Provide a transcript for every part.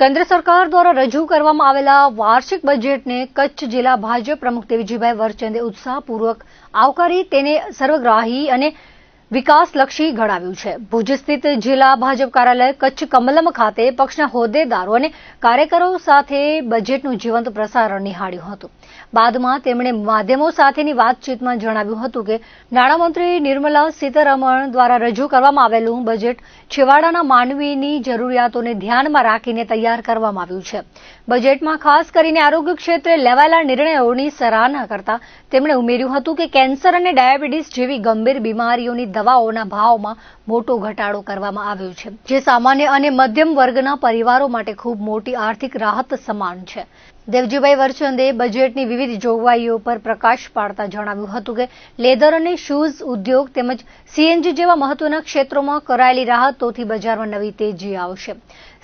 કેન્દ્ર સરકાર દ્વારા રજૂ કરવામાં આવેલા વાર્ષિક બજેટને કચ્છ જિલ્લા ભાજપ પ્રમુખ દેવજીભાઈ વરચંદે ઉત્સાહપૂર્વક આવકારી તેને સર્વગ્રાહી અને વિકાસલક્ષી ગણાવ્યું છે। ભુજ સ્થિત જિલ્લા ભાજપ કાર્યાલય કચ્છ કમલમ ખાતે પક્ષના હોદ્દેદારો અને કાર્યકરો સાથે બજેટનું જીવંત પ્રસારણ નિહાળ્યું હતું। બાદમાં તેમણે માધ્યમો સાથેની વાતચીતમાં જણાવ્યું હતું કે નાણામંત્રી નિર્મલા સીતારમણ દ્વારા રજૂ કરવામાં આવેલું બજેટ છેવાડાના માનવીની જરૂરિયાતોને ધ્યાનમાં રાખીને તૈયાર કરવામાં આવ્યું છે। બજેટમાં ખાસ કરીને આરોગ્ય ક્ષેત્રે લેવાયેલા નિર્ણયોની સરાહના કરતા તેમણે ઉમેર્યું હતું કે કેન્સર અને ડાયાબિટીસ જેવી ગંભીર બીમારીઓની દવાઓના ભાવમાં મોટો ઘટાડો કરવામાં આવ્યો છે, જે સામાન્ય અને મધ્યમ વર્ગના પરિવારો માટે ખૂબ મોટી આર્થિક રાહત સમાન છે। દેવજીભાઈ વરચંદે બજેટની વિવિધ જોગવાઈઓ પર પ્રકાશ પાડતા જણાવ્યું હતું કે લેધર અને શૂઝ ઉદ્યોગ તેમજ સીએનજી જેવા મહત્વના ક્ષેત્રોમાં કરાયેલી રાહતોથી બજારમાં નવી તેજી આવશે,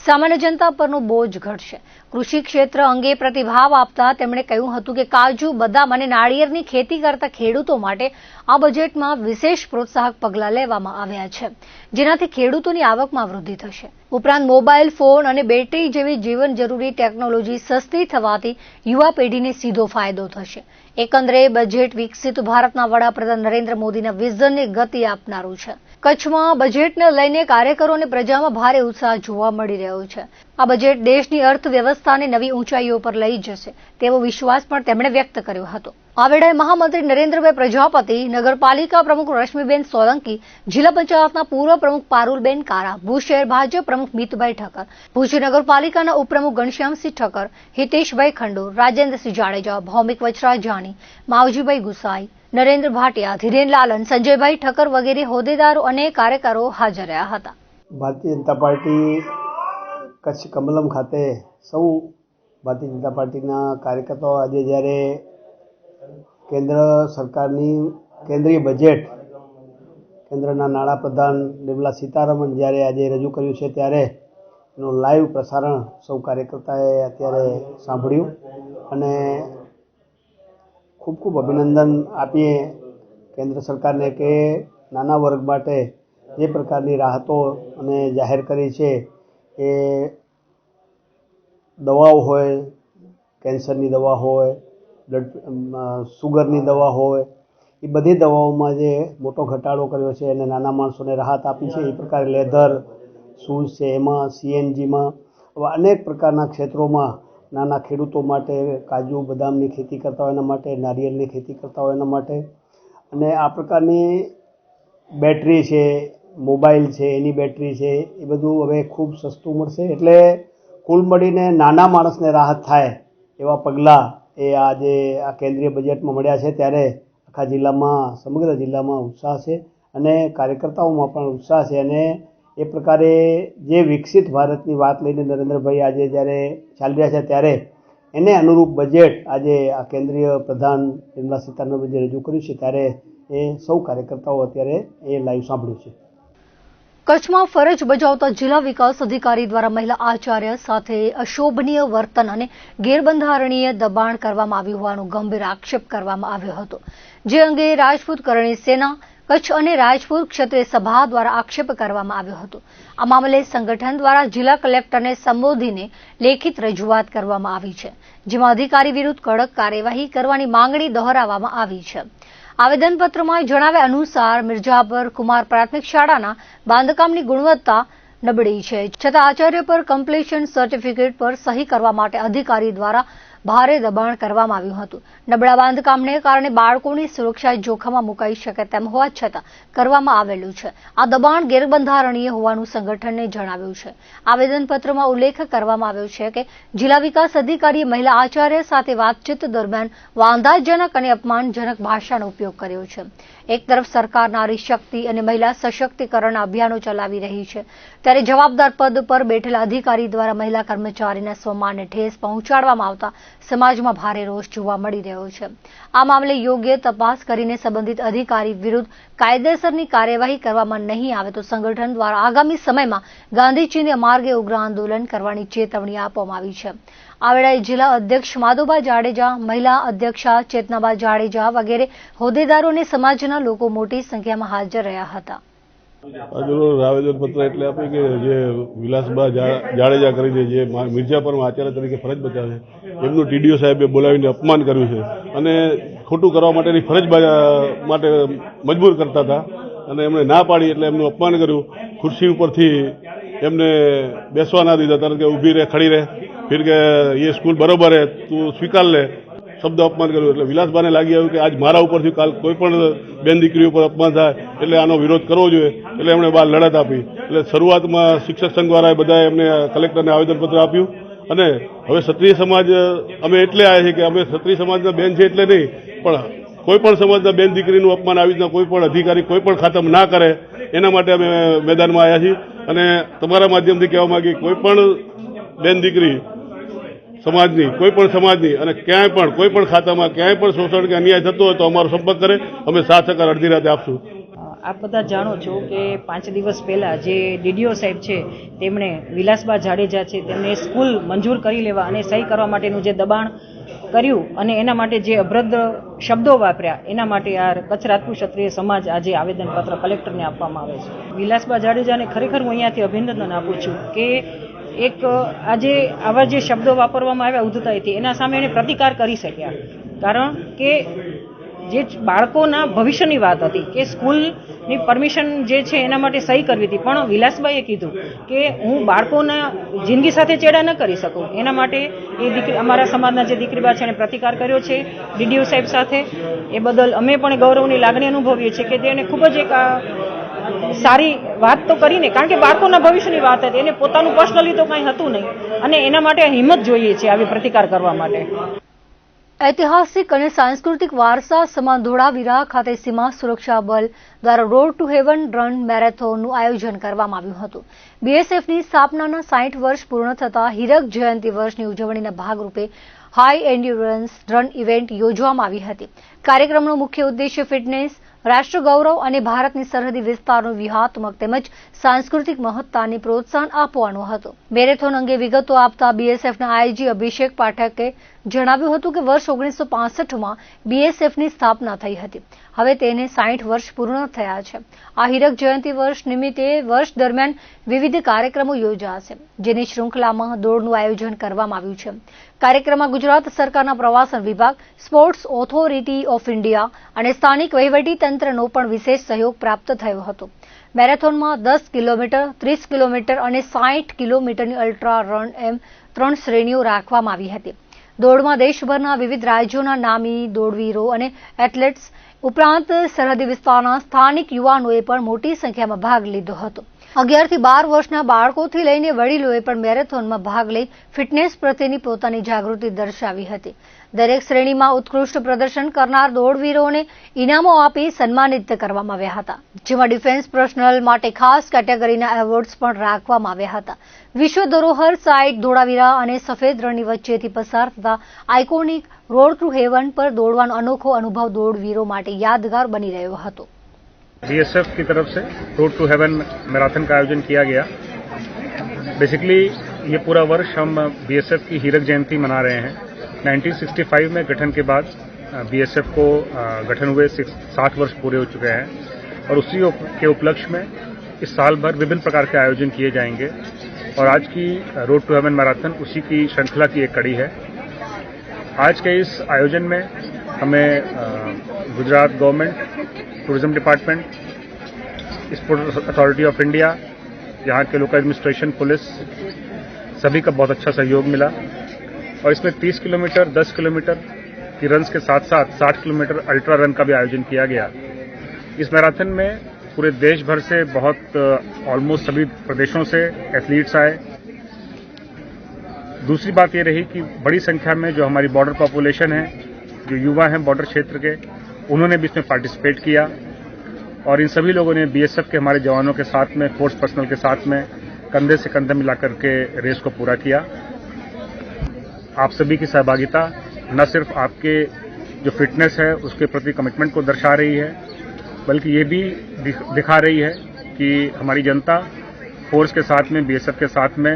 સામાન્ય જનતા પરનો બોજ ઘટશે। કૃષિ ક્ષેત્ર અંગે પ્રતિભાવ આપતા તેમણે કહ્યું હતું કે કાજુ, બદામ અને નાળિયેરની ખેતી કરતા ખેડૂતો માટે આ બજેટમાં વિશેષ પ્રોત્સાહક પગલાં લેવામાં આવ્યા છે, જેનાથી ખેડૂતોની આવકમાં વૃદ્ધિ થશે। ઉપરાંત મોબાઈલ ફોન અને બેટરી જેવી જીવન જરૂરી ટેકનોલોજી સસ્તી થવાથી યુવા પેઢીને સીધો ફાયદો થશે। એકંદરે બજેટ વિકસિત ભારતના વડાપ્રધાન નરેન્દ્ર મોદીના વિઝનને ગતિ આપનારું છે। કચ્છમાં બજેટને લઈને કાર્યકરો અને પ્રજામાં ભારે ઉત્સાહ જોવા મળી રહ્યો છે। આ બજેટ દેશની અર્થવ્યવસ્થાને નવી ઊંચાઈઓ પર લઈ જશે તેવો વિશ્વાસ પણ તેમણે વ્યક્ત કર્યો હતો। આ વેળાએ મહામંત્રી નરેન્દ્રભાઈ પ્રજાપતિ, નગરપાલિકા પ્રમુખ રશ્મિબેન સોલંકી, જિલ્લા પંચાયતના પૂર્વ પ્રમુખ પારુલબેન કારા, ભુજ શહેર ભાજપ પ્રમુખ મિતભાઈ ઠક્કર, ભુજ નગરપાલિકાના ઉપપ્રમુખ ઘનશ્યામસિંહ ઠક્કર, હિતેશભાઈ ખંડોર, રાજેન્દ્રસિંહ જાડેજા, ભૌમિક વચરાજાની, માવજીભાઈ ગુસાઈ, નરેન્દ્ર ભાટિયા, ધીરેન લાલન, સંજયભાઈ ઠક્કર વગેરે હોદ્દેદારો અને કાર્યકરો હાજર રહ્યા હતા। ભારતીય જનતા પાર્ટી કચ્છ કમલમ ખાતે સૌ ભારતીય જનતા પાર્ટીના કાર્યકર્તાઓ આજે જ્યારે કેન્દ્ર સરકારની કેન્દ્રીય બજેટ કેન્દ્રના નાણાપ્રધાન નિર્મલા સીતારમણ જ્યારે આજે રજૂ કર્યું છે ત્યારે એનું લાઈવ પ્રસારણ સૌ કાર્યકર્તાએ અત્યારે સાંભળ્યું અને ખૂબ ખૂબ અભિનંદન આપીએ કેન્દ્ર સરકારને કે નાના વર્ગ માટે જે પ્રકારની રાહતો અને જાહેર કરી છે એ દવાઓ હોય, કેન્સરની દવા હોય, સુગરની દવા હોય, એ બધી દવાઓમાં જે મોટો ઘટાડો કર્યો છે અને નાના માણસોને રાહત આપી છે। એ પ્રકારે લેધર, શૂઝ છે, એમાં સીએનજીમાં આવા અનેક પ્રકારના ક્ષેત્રોમાં નાના ખેડૂતો માટે, કાજુ બદામની ખેતી કરતા હોય એના માટે, નારિયેળની ખેતી કરતા હોય એના માટે, અને આ પ્રકારની બેટરી છે, મોબાઈલ છે, એની બેટરી છે, એ બધું હવે ખૂબ સસ્તું મળશે। એટલે કુલ મળીને નાના માણસને રાહત થાય એવા પગલાં એ આજે આ કેન્દ્રીય બજેટમાં મળ્યા છે ત્યારે આખા જિલ્લામાં, સમગ્ર જિલ્લામાં ઉત્સાહ છે અને કાર્યકર્તાઓમાં પણ ઉત્સાહ છે। અને એ પ્રકારે જે વિકસિત ભારતની વાત લઈને નરેન્દ્રભાઈ આજે જ્યારે ચાલી રહ્યા છે ત્યારે એને અનુરૂપ બજેટ આજે આ કેન્દ્રીય પ્રધાન નિર્મલા સીતારમણે જે રજૂ કર્યું છે ત્યારે એ સૌ કાર્યકર્તાઓ અત્યારે એ લાઈવ સાંભળ્યું છે। કચ્છમાં ફરજ બજાવતા જિલ્લા વિકાસ અધિકારી દ્વારા મહિલા આચાર્ય સાથે અશોભનીય વર્તન અને ગેરબંધારણીય દબાણ કરવામાં આવ્યું હોવાનો ગંભીર આક્ષેપ કરવામાં આવ્યો હતો, જે અંગે રાજપૂત કરણી સેના કચ્છ અને રાજપૂત ક્ષત્રિય સભા દ્વારા આક્ષેપ કરવામાં આવ્યો હતો। આ મામલે સંગઠન દ્વારા જિલ્લા કલેક્ટરને સંબોધીને લેખિત રજૂઆત કરવામાં આવી છે, જેમાં અધિકારી વિરુદ્ધ કડક કાર્યવાહી કરવાની માંગણી દોહરાવવામાં આવી છે। આવેદનપત્રમાં જણાવ્યા અનુસાર મિર્જાપર કુમાર પ્રાથમિક શાળાના બાંધકામની ગુણવત્તા નબળી છે, છતાં આચાર્ય પર કમ્પ્લીશન સર્ટિફિકેટ પર સહી કરવા માટે અધિકારી દ્વારા ભારે દબાણ કરવામાં આવ્યું હતું। નબળા બાંધકામને કારણે બાળકોની સુરક્ષા જોખમમાં મુકાઈ શકે તેમ હોવા છતાં કરવામાં આવેલું છે। આ દબાણ ગેરબંધારણીય હોવાનું સંગઠને જણાવ્યું છે। આવેદનપત્રમાં ઉલ્લેખ કરવામાં આવ્યો છે કે જિલ્લા વિકાસ અધિકારીએ મહિલા આચાર્ય સાથે વાતચીત દરમિયાન વાંધાજનક અને અપમાનજનક ભાષાનો ઉપયોગ કર્યો છે। એક તરફ સરકાર નારી શક્તિ અને મહિલા સશક્તિકરણના અભિયાનો ચલાવી રહી છે, ત્યારે જવાબદાર પદ પર બેઠેલા અધિકારી દ્વારા મહિલા કર્મચારીના સ્વમાનને ઠેસ પહોંચાડવામાં આવતા સમાજમાં ભારે રોષ જોવા મળી રહ્યો છે। આ મામલે યોગ્ય તપાસ કરીને સંબંધિત અધિકારી વિરુદ્ધ કાયદેસરની કાર્યવાહી કરવામાં નહીં આવે તો સંગઠન દ્વારા આગામી સમયમાં ગાંધીજીના માર્ગે ઉગ્ર આંદોલન કરવાની ચેતવણી આપવામાં આવી છે। આ વેળાએ જિલ્લા અધ્યક્ષ માધુબા જાડેજા, મહિલા અધ્યક્ષા ચેતનાબા જાડેજા વગેરે હોદ્દેદારો અને સમાજના લોકો મોટી સંખ્યામાં હાજર રહ્યા હતા। આજનું આવેદનપત્ર એટલે આપે કે જે વિલાસબા જાડેજા કરીને જે મિર્જાપરમાં આચાર્ય તરીકે ફરજ બજાવે એમનું ટીડીઓ સાહેબે બોલાવીને અપમાન કર્યું છે અને ખોટું કરવા માટેની ફરજ માટે મજબૂર કરતા હતા અને એમણે ના પાડી એટલે એમનું અપમાન કર્યું. ખુરશી ઉપરથી એમને બેસવા ના દીધા, કારણ કે ઊભી રહે, ખડી રહે, ફિર કે એ સ્કૂલ બરોબર હે, તું સ્વીકાર લે, શબ્દ અપમાન કર્યું. એટલે વિલાસબાને લાગી આવ્યું કે આજ મારા ઉપરથી કાલ કોઈ પણ બેન દીકરી ઉપર અપમાન થાય એટલે આનો વિરોધ કરવો જોઈએ. એટલે એમણે બહાર લડત આપી. એટલે શરૂઆતમાં શિક્ષક સંઘ વાળાએ બધાએ એમને કલેક્ટરને આવેદનપત્ર આપ્યું અને હવે ક્ષત્રિય સમાજ અમે એટલે આવ્યા છીએ કે અમે ક્ષત્રિય સમાજના બેન છે એટલે નહીં, પણ કોઈ પણ સમાજના બેન દીકરીનું અપમાન આવી રીતના કોઈ પણ અધિકારી કોઈ પણ ખાતામાં ના કરે એના માટે અમે મેદાનમાં આવ્યા છીએ. અને તમારા માધ્યમથી કહેવા માંગીએ કોઈ પણ બેન દીકરી સમાજની, કોઈ પણ સમાજની અને ક્યાંય પણ કોઈ પણ ખાતામાં ક્યાંય પણ શોષણ કે અન્યાય થતો હોય તો અમારો સંપર્ક કરે, અમે સાથ સહકાર અડધી રાતે આપશું. આપ બધા જાણો છો કે 5 દિવસ પહેલા જે ડીડીઓ સાહેબ છે તેમણે વિલાસબા જાડેજા છે તેમને સ્કૂલ મંજૂર કરી લેવા અને સહી કરવા માટેનું જે દબાણ કર્યું અને એના માટે જે અભદ્ર શબ્દો વાપર્યા એના માટે આ કચ્છ રાજપૂત ક્ષત્રિય સમાજ આજે આવેદનપત્ર કલેક્ટરને આપવામાં આવે છે. વિલાસબા જાડેજાને ખરેખર હું અહીંયાથી અભિનંદન આપું છું કે એક આજે આવા જે શબ્દો વાપરવામાં આવ્યા ઉદ્ધતાઈથી એના સામે એને પ્રતિકાર કરી શક્યા. કારણ કે જે બાળકોના ભવિષ્યની વાત હતી કે સ્કૂલની પરમિશન જે છે એના માટે સહી કરવી હતી, પણ વિલાસબાઈએ કીધું કે હું બાળકોના જિંદગી સાથે ચેડા ન કરી શકું, એના માટે એ દીકરી અમારા સમાજના જે દીકરીબા છે એને પ્રતિકાર કર્યો છે ડીડીઓ સાહેબ સાથે. એ બદલ અમે પણ ગૌરવની લાગણી અનુભવીએ છીએ કે તેને ખૂબ જ એક સારી વાત તો કરીને, કારણ કે બાળકોના ભવિષ્યની વાત હતી, એને પોતાનું પર્સનલી તો કંઈ હતું નહીં અને એના માટે હિંમત જોઈએ છે આવી પ્રતિકાર કરવા માટે. ઐતિહાસિક અને સાંસ્કૃતિક વારસા સમાન ધોળાવીરા ખાતે સીમા સુરક્ષા બલ દ્વારા રોડ ટુ હેવન રન મેરેથોનનું આયોજન કરવામાં આવ્યું હતું. બીએસએફની સ્થાપનાના 60 વર્ષ પૂર્ણ થતા હીરક જયંતિ વર્ષની ઉજવણીના ભાગરૂપે હાઈ એન્ડ્યુરન્સ રન ઇવેન્ટ યોજવામાં આવી હતી. કાર્યક્રમનો મુખ્ય ઉદ્દેશ્ય ફિટનેસ, રાષ્ટ્ર ગૌરવ અને ભારતની સરહદી વિસ્તારનું વ્યૂહાત્મક તેમજ સાંસ્કૃતિક મહત્તાને પ્રોત્સાહન આપવાનો હતો. મેરેથોન અંગે વિગતો આપતા બીએસએફના આઈજી અભિષેક પાઠકે જણાવ્યું હતું કે વર્ષ 1965માં બીએસએફની સ્થાપના થઈ હતી. હવે તેને 60 વર્ષ પૂર્ણ થયા છે. આ હીરક જયંતિ વર્ષ નિમિત્તે વર્ષ દરમિયાન વિવિધ કાર્યક્રમો યોજાશે, જેની શૃંખલામાં દોડનું આયોજન કરવામાં આવ્યું છે. કાર્યક્રમમાં ગુજરાત સરકારના પ્રવાસન વિભાગ, સ્પોર્ટ્સ ઓથોરિટી ઓફ ઇન્ડિયા અને સ્થાનિક વહીવટી તંત્રનો પણ વિશેષ સહયોગ પ્રાપ્ત થયો હતો. મેરેથોનમાં 10 કિલોમીટર, 30 કિલોમીટર અને 60 કિલોમીટરની અલ્ટ્રા રન એમ 3 શ્રેણીઓ રાખવામાં આવી હતી. દોડમાં દેશભરના વિવિધ રાજ્યોના નામી દોડવીરો અને એથ્લેટ્સ ઉપરાંત સરહદી વિસ્તારના સ્થાનિક યુવાનોએ પણ મોટી સંખ્યામાં ભાગ લીધો હતો. 11 થી 12 વર્ષના બાળકોથી લઈને વડીલોએ પણ મેરેથોનમાં ભાગ લઈ ફિટનેસ પ્રત્યેની પોતાની જાગૃતિ દર્શાવી હતી. દરેક શ્રેણીમાં ઉત્કૃષ્ટ પ્રદર્શન કરનાર દોડવીરોને ઇનામો આપી સન્માનિત કરવામાં આવ્યા હતા, જેમાં ડિફેન્સ પર્સનલ માટે ખાસ કેટેગરીના એવોર્ડ્સ પણ રાખવામાં આવ્યા હતા. વિશ્વ ધરોહર સાઇટ ધોળાવીરા અને સફેદ રણની વચ્ચેથી પસાર થતા આઇકોનિક રોડ ટુ હેવન પર દોડવાનો અનોખો અનુભવ દોડવીરો માટે યાદગાર બની રહ્યો હતો. बीएसएफ की तरफ से रोड टू हेवन मैराथन का आयोजन किया गया. बेसिकली ये पूरा वर्ष हम बीएसएफ की हीरक जयंती मना रहे हैं. 1965 में गठन के बाद बीएसएफ को गठन हुए 60 वर्ष पूरे हो चुके हैं और उसी के उपलक्ष्य में इस साल भर विभिन्न प्रकार के आयोजन किए जाएंगे और आज की रोड टू हेवन मैराथन उसी की श्रृंखला की एक कड़ी है. आज के इस आयोजन में हमें Gujarat government, tourism department, sports authority of India, यहाँ के लोकल एडमिनिस्ट्रेशन, पुलिस सभी का बहुत अच्छा सहयोग मिला और इसमें 30 किलोमीटर, 10 किलोमीटर की रन्स के साथ साथ 60 किलोमीटर अल्ट्रा रन का भी आयोजन किया गया. इस मैराथन में पूरे देश भर से बहुत ऑलमोस्ट सभी प्रदेशों से एथलीट्स आए. दूसरी बात ये रही कि बड़ी संख्या में जो हमारी बॉर्डर पॉपुलेशन है, जो युवा हैं बॉर्डर क्षेत्र के, उन्होंने भी इसमें पार्टिसिपेट किया और इन सभी लोगों ने बीएसएफ के हमारे जवानों के साथ में, फोर्स पर्सनल के साथ में कंधे से कंधा मिलाकर के रेस को पूरा किया. आप सभी की सहभागिता न सिर्फ आपके जो फिटनेस है उसके प्रति कमिटमेंट को दर्शा रही है, बल्कि ये भी दिखा रही है कि हमारी जनता फोर्स के साथ में, बीएसएफ के साथ में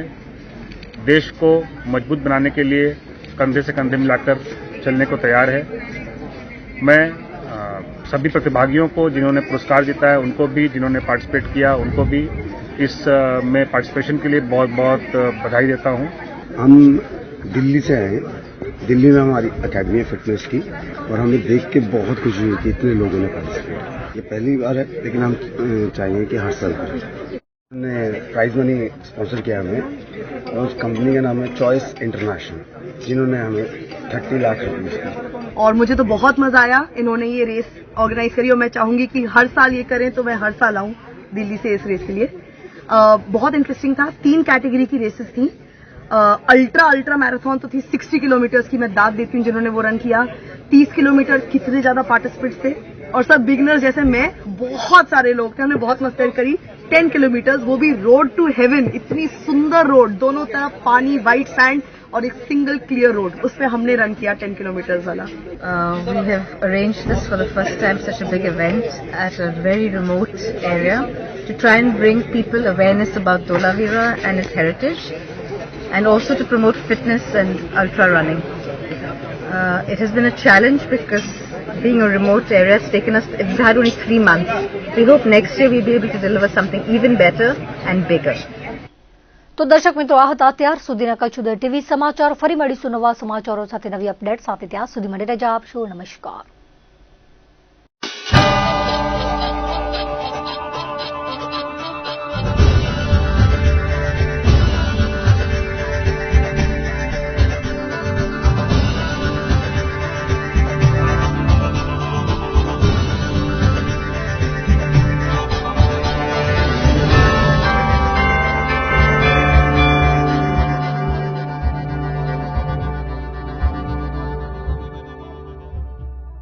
देश को मजबूत बनाने के लिए कंधे से कंधे मिलाकर चलने को तैयार है. मैं सभी प्रतिभागियों को जिन्होंने पुरस्कार जीता है उनको भी, जिन्होंने पार्टिसिपेट किया उनको भी इस में पार्टिसिपेशन के लिए बहुत बहुत बधाई देता हूँ। हम दिल्ली से आए हैं। दिल्ली में हमारी एकेडमी है फिटनेस की, और हमें देख के बहुत खुशी हुई कि इतने लोगों ने पार्टिसिपेट। ये पहली बार है, लेकिन हम चाहिए कि हर साल करें। हमने प्राइज मनी स्पॉन्सर किया हमें, और उस कंपनी का नाम है चॉइस इंटरनेशनल, जिन्होंने हमें 30 लाख रुपये दिए। और मुझे तो बहुत मजा आया, इन्होंने ये रेस ऑर्गेनाइज करी और मैं चाहूंगी कि हर साल ये करें, तो मैं हर साल आऊं दिल्ली से इस रेस के लिए। बहुत इंटरेस्टिंग था। 3 कैटेगरी की रेसेस थी। अल्ट्रा मैराथन तो थी 60 किलोमीटर की, मैं दाद देती हूँ जिन्होंने वो रन किया। 30 किलोमीटर कितने ज्यादा पार्टिसिपेंट्स थे, और सब बिगनर जैसे मैं, बहुत सारे लोग थे। हमने बहुत मस्ती करी। 10 किलोमीटर, वो भी रोड टू हेवन, इतनी सुंदर रोड, दोनों तरफ पानी, व्हाइट सैंड और एक सिंगल क्लियर रोड, उस पे हमने रन किया 10 किलोमीटर वाला। We have arranged this for the first time, such a big event at a very remote area, to try and bring people awareness about Dholavira and its heritage, and also to promote fitness and ultra running. It has been a challenge because being a remote area, it's had only 3 months. We hope next year we'll be able to deliver something even better and bigger. તો દર્શક મિત્રો, આ હતા અત્યાર સુધીના કચ્છ ઉદય TV સમાચાર. ફરી મળીશું નવા સમાચારો સાથે, નવી અપડેટ સાથે. ત્યાં સુધી મને રજા આપશો. નમસ્કાર.